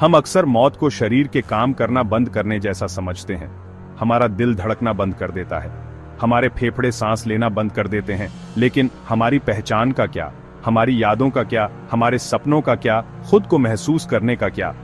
हम अक्सर मौत को शरीर के काम करना बंद करने जैसा समझते हैं। हमारा दिल धड़कना बंद कर देता है, हमारे फेफड़े सांस लेना बंद कर देते हैं, लेकिन हमारी पहचान का क्या, हमारी यादों का क्या, हमारे सपनों का क्या, खुद को महसूस करने का क्या?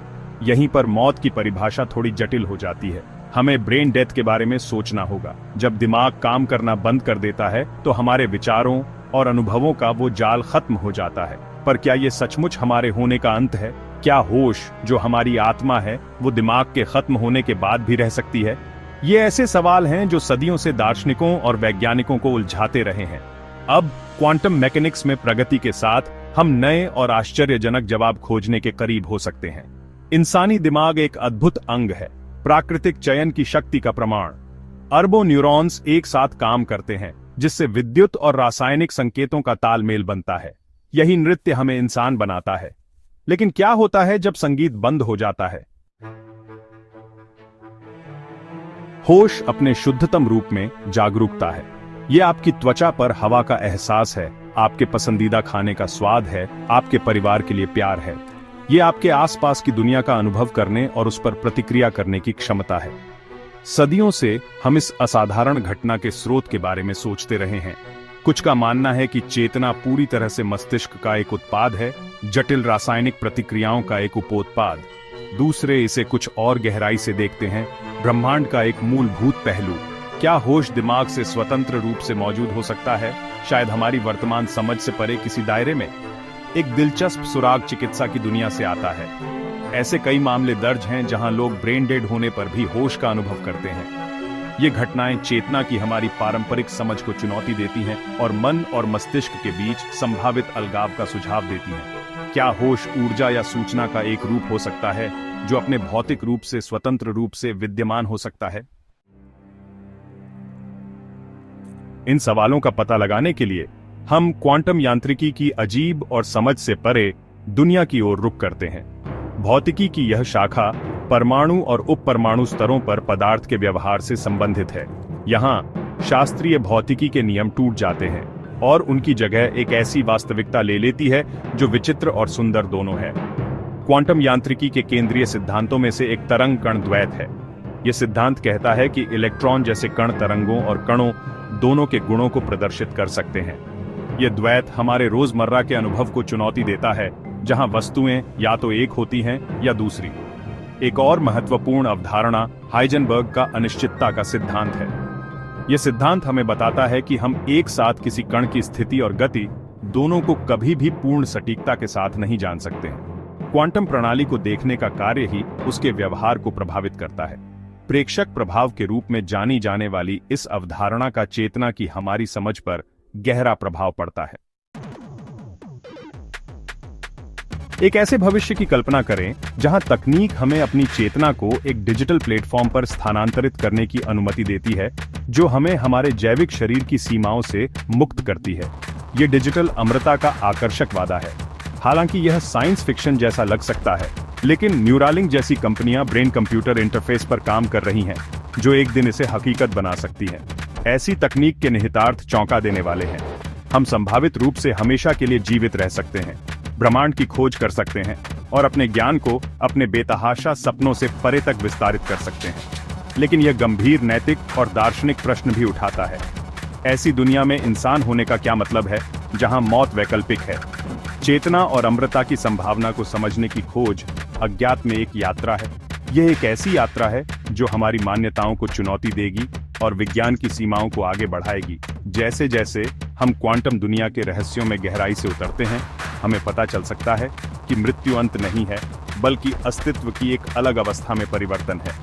यहीं पर मौत की परिभाषा थोड़ी जटिल हो जाती है। हमें ब्रेन डेथ के बारे में सोचना होगा। जब दिमाग काम करना बंद कर देता है तो हमारे विचारों और अनुभवों का वो जाल खत्म हो जाता है। पर क्या ये सचमुच हमारे होने का अंत है? क्या होश जो हमारी आत्मा है वो दिमाग के खत्म होने के बाद भी रह सकती है? ये ऐसे सवाल हैं जो सदियों से दार्शनिकों और वैज्ञानिकों को उलझाते रहे हैं। अब क्वांटम मैकेनिक्स में प्रगति के साथ हम नए और आश्चर्यजनक जवाब खोजने के करीब हो सकते हैं। इंसानी दिमाग एक अद्भुत अंग है, प्राकृतिक चयन की शक्ति का प्रमाण। अरबों न्यूरॉन्स एक साथ काम करते हैं, जिससे विद्युत और रासायनिक संकेतों का तालमेल बनता है। यही नृत्य हमें इंसान बनाता है। लेकिन क्या होता है जब संगीत बंद हो जाता है? होश अपने शुद्धतम रूप में जागरूकता है। यह आपकी त्वचा पर हवा का एहसास है, आपके पसंदीदा खाने का स्वाद है, आपके परिवार के लिए प्यार है। ये आपके आसपास की दुनिया का अनुभव करने और उस पर प्रतिक्रिया करने की क्षमता है। सदियों से हम इस असाधारण घटना के स्रोत के बारे में सोचते रहे हैं। कुछ का मानना है कि चेतना पूरी तरह से मस्तिष्क का एक उत्पाद है, जटिल रासायनिक प्रतिक्रियाओं का एक उपोत्पाद। दूसरे इसे कुछ और गहराई से देखते हैं, ब्रह्मांड का एक मूलभूत पहलू। क्या होश दिमाग से स्वतंत्र रूप से मौजूद हो सकता है, शायद हमारी वर्तमान समझ से परे किसी दायरे में? एक दिलचस्प सुराग चिकित्सा की दुनिया से आता है। ऐसे कई मामले दर्ज हैं जहां लोग ब्रेन डेड होने पर भी होश का अनुभव करते हैं। ये घटनाएं चेतना की हमारी पारंपरिक समझ को चुनौती देती हैं और मन और मस्तिष्क के बीच संभावित अलगाव का सुझाव देती हैं। क्या होश ऊर्जा या सूचना का एक रूप हो सकता है जो अपने भौतिक रूप से स्वतंत्र रूप से विद्यमान हो सकता है? इन सवालों का पता लगाने के लिए हम क्वांटम यांत्रिकी की अजीब और समझ से परे दुनिया की ओर रुख करते हैं। भौतिकी की यह शाखा परमाणु और उपपरमाणु स्तरों पर पदार्थ के व्यवहार से संबंधित है। यहाँ शास्त्रीय भौतिकी के नियम टूट जाते हैं और उनकी जगह एक ऐसी वास्तविकता ले लेती है जो विचित्र और सुंदर दोनों है। क्वांटम यांत्रिकी के केंद्रीय सिद्धांतों में से एक तरंग कण द्वैत है। यह सिद्धांत कहता है कि इलेक्ट्रॉन जैसे कण तरंगों और कणों दोनों के गुणों को प्रदर्शित कर सकते हैं। यह द्वैत हमारे रोजमर्रा के अनुभव को चुनौती देता है, जहां वस्तुएं या तो एक होती हैं या दूसरी। एक और महत्वपूर्ण अवधारणा हाइजेनबर्ग का अनिश्चितता का सिद्धांत है। यह सिद्धांत हमें बताता है कि हम एक साथ किसी कण की स्थिति और गति दोनों को कभी भी पूर्ण सटीकता के साथ नहीं जान सकते हैं। क्वांटम प्रणाली को देखने का कार्य ही उसके व्यवहार को प्रभावित करता है। प्रेक्षक प्रभाव के रूप में जानी जाने वाली इस अवधारणा का चेतना की हमारी समझ पर गहरा प्रभाव पड़ता है। एक ऐसे भविष्य की कल्पना करें जहां तकनीक हमें अपनी चेतना को एक डिजिटल प्लेटफॉर्म पर स्थानांतरित करने की अनुमति देती है, जो हमें हमारे जैविक शरीर की सीमाओं से मुक्त करती है। ये डिजिटल अमरता का आकर्षक वादा है। हालांकि यह साइंस फिक्शन जैसा लग सकता है, लेकिन न्यूरालिंक जैसी कंपनियां ब्रेन कंप्यूटर इंटरफेस पर काम कर रही हैं, जो एक दिन इसे हकीकत बना सकती हैं। ऐसी तकनीक के निहितार्थ चौंका देने वाले हैं। हम संभावित रूप से हमेशा के लिए जीवित रह सकते हैं, ब्रह्मांड की खोज कर सकते हैं और अपने ज्ञान को अपने बेतहाशा सपनों से परे तक विस्तारित कर सकते हैं। लेकिन यह गंभीर नैतिक और दार्शनिक प्रश्न भी उठाता है। ऐसी दुनिया में इंसान होने का क्या मतलब है, जहां मौत वैकल्पिक है? चेतना और अमरता की संभावना को समझने की खोज अज्ञात में एक यात्रा है। यह एक ऐसी यात्रा है जो हमारी मान्यताओं को चुनौती देगी और विज्ञान की सीमाओं को आगे बढ़ाएगी। जैसे जैसे हम क्वांटम दुनिया के रहस्यों में गहराई से उतरते हैं, हमें पता चल सकता है कि मृत्यु अंत नहीं है, बल्कि अस्तित्व की एक अलग अवस्था में परिवर्तन है।